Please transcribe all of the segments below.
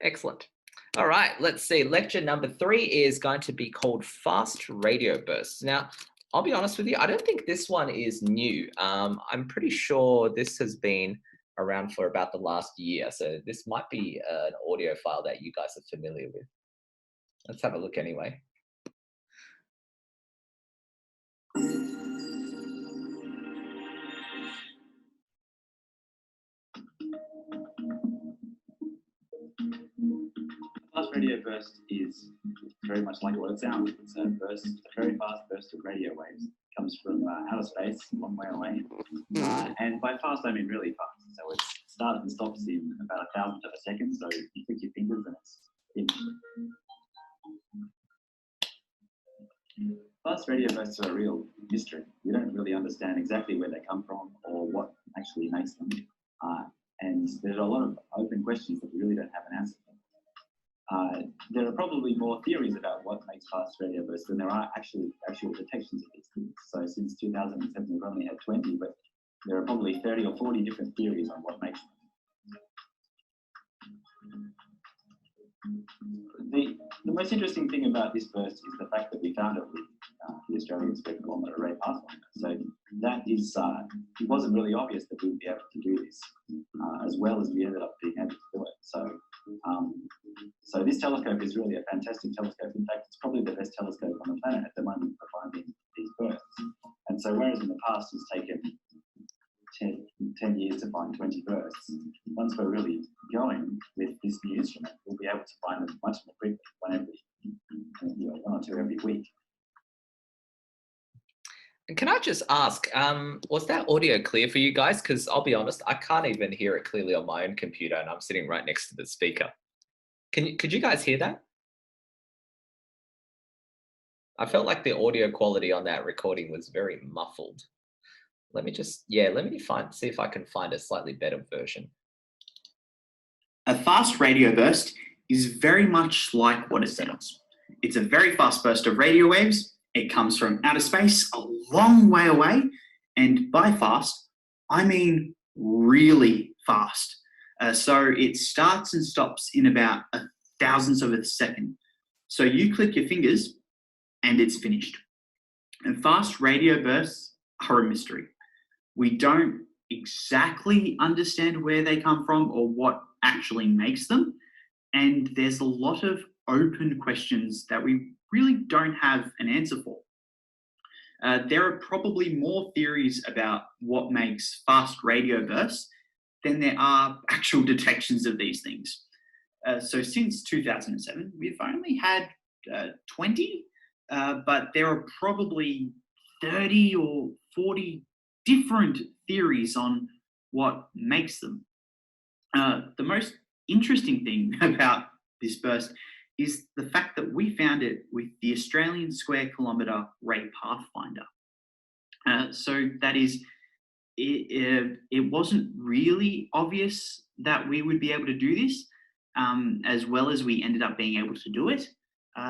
Excellent. All right, let's see. Lecture number 3 is going to be called Fast Radio Bursts. Now, I'll be honest with you, I don't think this one is new. I'm pretty sure this has been around for about the last year. So this might be an audio file that you guys are familiar with. Let's have a look anyway. Fast radio burst is very much like what it sounds. It's a burst, a very fast burst of radio waves. It comes from outer space, a long way away. And by fast, I mean really fast. So it starts and stops in about 1,000th of a second. So you click your fingers and it's finished. Fast radio bursts are a real mystery. We don't really understand exactly where they come from or what actually makes them. And there's a lot of open questions that we really don't have an answer for. There are probably more theories about what makes fast radio bursts than there are actual detections of these things. So since 2007, we've only had 20, but there are probably 30 or 40 different theories on what makes them. The most interesting thing about this burst is the fact that we found it with the Australian square kilometre array pathfinder. So that is, it wasn't really obvious that we would be able to do this as well as we ended up being able to do it. So this telescope is really a fantastic telescope. In fact, it's probably the best telescope on the planet at the moment for finding these bursts. And so whereas in the past it's taken 10 years to find 20 bursts, once we're really going with this new instrument, we'll be able to find them much more quickly, one or two every week. And can I just ask, was that audio clear for you guys? Because I'll be honest, I can't even hear it clearly on my own computer and I'm sitting right next to the speaker. Could you guys hear that? I felt like the audio quality on that recording was very muffled. Let me see if I can find a slightly better version. A fast radio burst is very much like what it sounds. It's a very fast burst of radio waves. It comes from outer space a long way away. And by fast, I mean really fast. So it starts and stops in about 1,000th of a second. So you click your fingers and it's finished. And fast radio bursts are a mystery. We don't exactly understand where they come from or what actually makes them. And there's a lot of open questions that we really don't have an answer for. There are probably more theories about what makes fast radio bursts than there are actual detections of these things. So since 2007, we've only had 20, but there are probably 30 or 40 different theories on what makes them. The most interesting thing about this burst is the fact that we found it with the Australian square kilometre ray pathfinder. So that is, it wasn't really obvious that we would be able to do this, as well as we ended up being able to do it.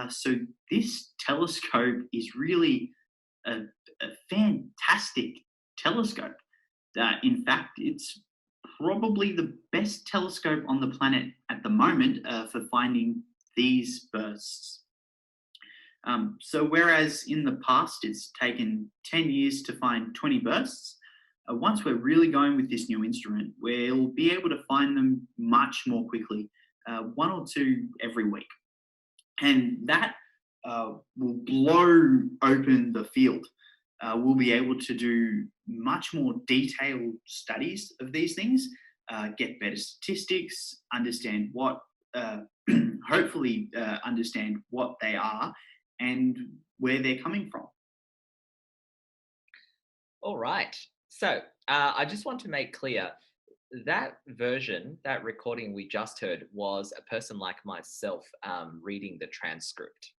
So this telescope is really a fantastic telescope. In fact, it's probably the best telescope on the planet at the moment for finding these bursts. So whereas in the past it's taken 10 years to find 20 bursts, once we're really going with this new instrument, we'll be able to find them much more quickly, 1 or 2 every week. And that will blow open the field. We'll be able to do much more detailed studies of these things, get better statistics, understand what, hopefully understand what they are and where they're coming from. All right. So I just want to make clear that version, that recording we just heard was a person like myself reading the transcript.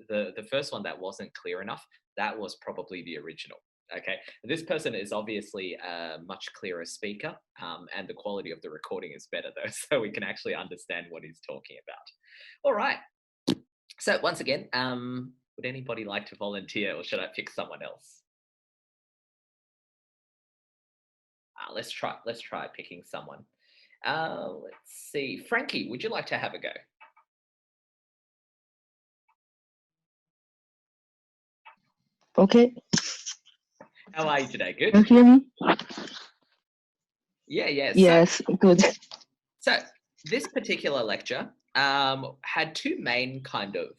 The first one that wasn't clear enough, that was probably the original. Okay, this person is obviously a much clearer speaker, and the quality of the recording is better though, so we can actually understand what he's talking about. All right. So once again, would anybody like to volunteer, or should I pick someone else? Let's try picking someone. Let's see. Frankie, would you like to have a go? Okay. How are you today? Good? Can you hear me? Yeah. Yes, good. So this particular lecture had two main kind of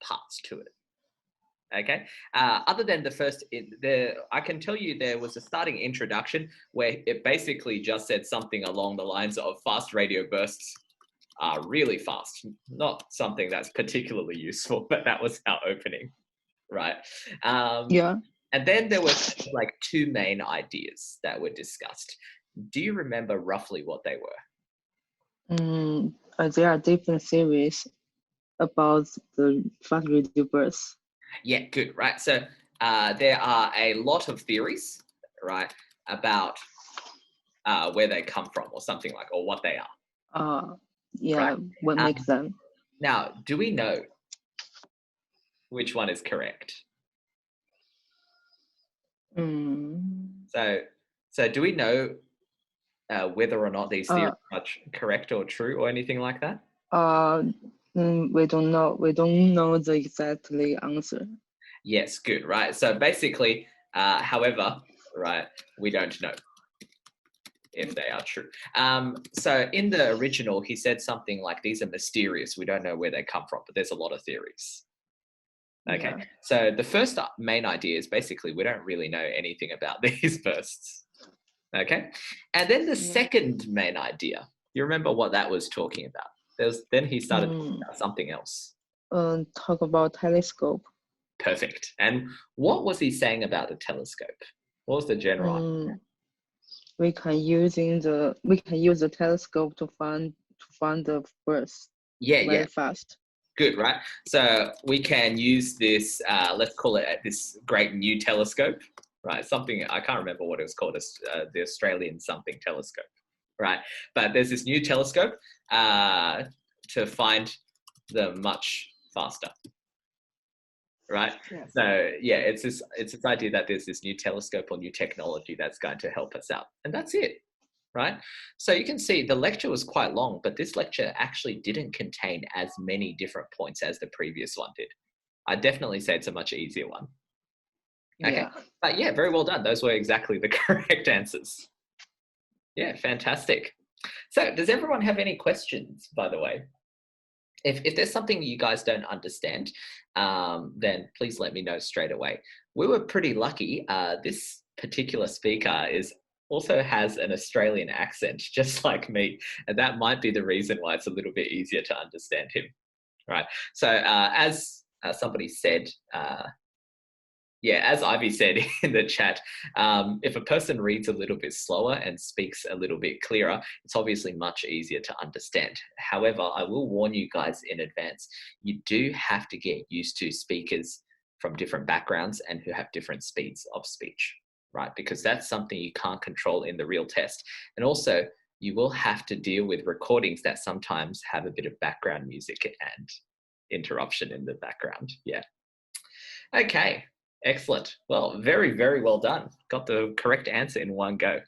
parts to it. Okay. Other than the first, I can tell you there was a starting introduction where it basically just said something along the lines of fast radio bursts are really fast. Not something that's particularly useful, but that was our opening, right? Yeah. And then there were like two main ideas that were discussed. Do you remember roughly what they were? There are different theories about the fast radio bursts. Yeah, good, right? So there are a lot of theories, right, about where they come from or something like, or what they are. Yeah, right? what makes them? Now, do we know which one is correct? So do we know whether or not these theories are correct or true or anything like that? We don't know. We don't know the exactly answer. Yes, good, right? So basically, however, right, we don't know if they are true. So in the original, he said something like, these are mysterious. We don't know where they come from, but there's a lot of theories. Okay, yeah. So the first main idea is basically we don't really know anything about these bursts. Okay, and then the second main idea, you remember what that was talking about? Then he started talking about something else. Talk about telescope. Perfect. And what was he saying about the telescope? What was the general idea? We can use the telescope to find the burst. Very fast. Good, right? So we can use this, let's call it this great new telescope, right? Something, I can't remember what it was called, the Australian something telescope, right? But there's this new telescope to find them much faster, right? Yes. So yeah, it's this idea that there's this new telescope or new technology that's going to help us out. And that's it. Right? So you can see the lecture was quite long, but this lecture actually didn't contain as many different points as the previous one did. I'd definitely say it's a much easier one. Okay. Yeah. But yeah, very well done. Those were exactly the correct answers. Yeah, fantastic. So does everyone have any questions, by the way? If there's something you guys don't understand, then please let me know straight away. We were pretty lucky. This particular speaker also has an Australian accent, just like me. And that might be the reason why it's a little bit easier to understand him, right? So as somebody said, as Ivy said in the chat, if a person reads a little bit slower and speaks a little bit clearer, it's obviously much easier to understand. However, I will warn you guys in advance, you do have to get used to speakers from different backgrounds and who have different speeds of speech. Right, because that's something you can't control in the real test. And also, you will have to deal with recordings that sometimes have a bit of background music and interruption in the background. Yeah. Okay, excellent. Well, very, very well done. Got the correct answer in one go.